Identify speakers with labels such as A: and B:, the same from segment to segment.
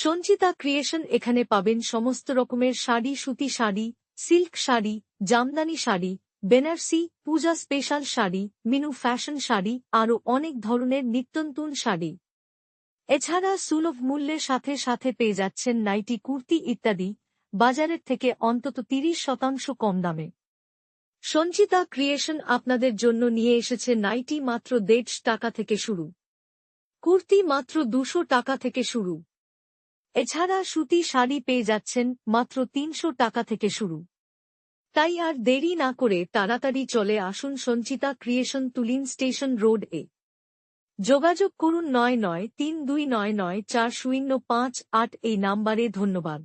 A: Sanchita creation এখানে পাবেন সমস্ত রকমের শাড়ি, সুতি শাড়ি, সিল্ক শাড়ি, জামদানি শাড়ি, বেনারসি, পূজা স্পেশাল শাড়ি, মিনু ফ্যাশন শাড়ি, আরও অনেক ধরনের নিত্যনতুন শাড়ি। এছাড়া সুলভ মূল্যের সাথে সাথে পেয়ে যাচ্ছেন নাইটি, কুর্তি ইত্যাদি, বাজারের থেকে অন্তত 30% কম দামে। সঞ্চিতা ক্রিয়েশন আপনাদের জন্য নিয়ে এসেছে নাইটি মাত্র 150 টাকা থেকে শুরু, কুর্তি মাত্র 200 টাকা থেকে শুরু। এছাড়া সুতি শাড়ি পেয়ে যাচ্ছেন মাত্র 300 টাকা থেকে শুরু। তাই আর দেরি না করে তাড়াতাড়ি চলে আসুন Sanchita creation, Tulin station road এ। যোগাযোগ করুন 9932994058 এই নাম্বারে। ধন্যবাদ।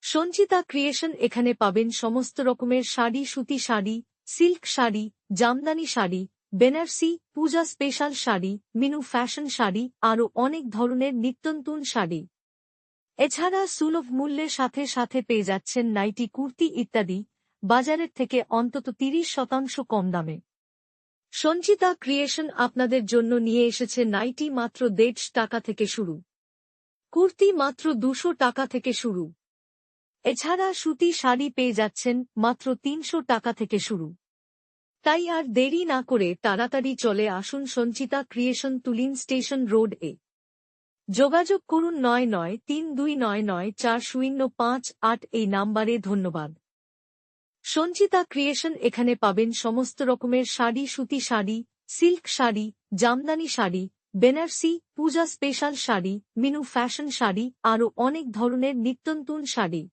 A: সঞ্চিতা ক্রিয়েশন এখানে পাবেন সমস্ত রকমের শাড়ি, সুতি শাড়ি, সিল্ক শাড়ি, জামদানি শাড়ি, বেনারসি, পূজা স্পেশাল শাড়ি, মিনু ফ্যাশন শাড়ি, আরও অনেক ধরনের নিত্যনতুন শাড়ি। এছাড়া সুলভ মূল্যের সাথে সাথে পেয়ে যাচ্ছেন নাইটি, কুর্তি ইত্যাদি, বাজারের থেকে অন্তত 30% কম দামে। সঞ্চিতা ক্রিয়েশন আপনাদের জন্য নিয়ে এসেছে নাইটি মাত্র 150 টাকা থেকে শুরু, কুর্তি মাত্র 200 টাকা থেকে শুরু। এছাড়া সুতি শাড়ি পেয়ে যাচ্ছেন মাত্র 300 টাকা থেকে শুরু। তাই আর দেরি না করে তাড়াতাড়ি চলে আসুন Sanchita creation, Tulin station road এ। যোগাযোগ করুন 9932994058 এই নাম্বারে। ধন্যবাদ। সঞ্চিতা ক্রিয়েশন এখানে পাবেন সমস্ত রকমের শাড়ি, সুতি শাড়ি, সিল্ক শাড়ি, জামদানি শাড়ি, বেনারসি, পূজা স্পেশাল শাড়ি, মিনু ফ্যাশন শাড়ি, আরও অনেক ধরনের নিত্যনতুন শাড়ি।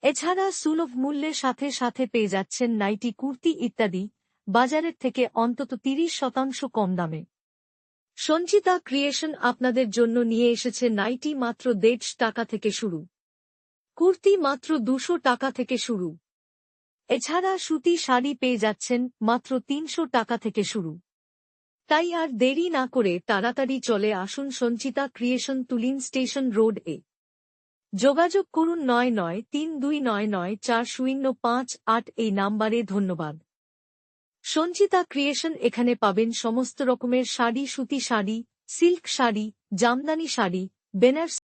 A: এছাড়া সুলভ মূল্যের সাথে সাথে পেয়ে যাচ্ছেন নাইটি, কুর্তি ইত্যাদি, বাজারের থেকে অন্তত 30% কম দামে। সঞ্চিতা ক্রিয়েশন আপনাদের জন্য নিয়ে এসেছে নাইটি মাত্র 150 টাকা থেকে শুরু, কুর্তি মাত্র 200 টাকা থেকে শুরু। এছাড়া সুতি শাড়ি পেয়ে যাচ্ছেন মাত্র 300 টাকা থেকে শুরু। তাই আর দেরি না করে তাড়াতাড়ি চলে আসুন Sanchita creation, Tulin station road এ। যোগাযোগ করুন 9932994058 এই নাম্বারে। ধন্যবাদ। সঞ্চিতা ক্রিয়েশন এখানে পাবেন সমস্ত রকমের শাড়ি, সুতি শাড়ি, সিল্ক শাড়ি, জামদানি শাড়ি, বেনারসি।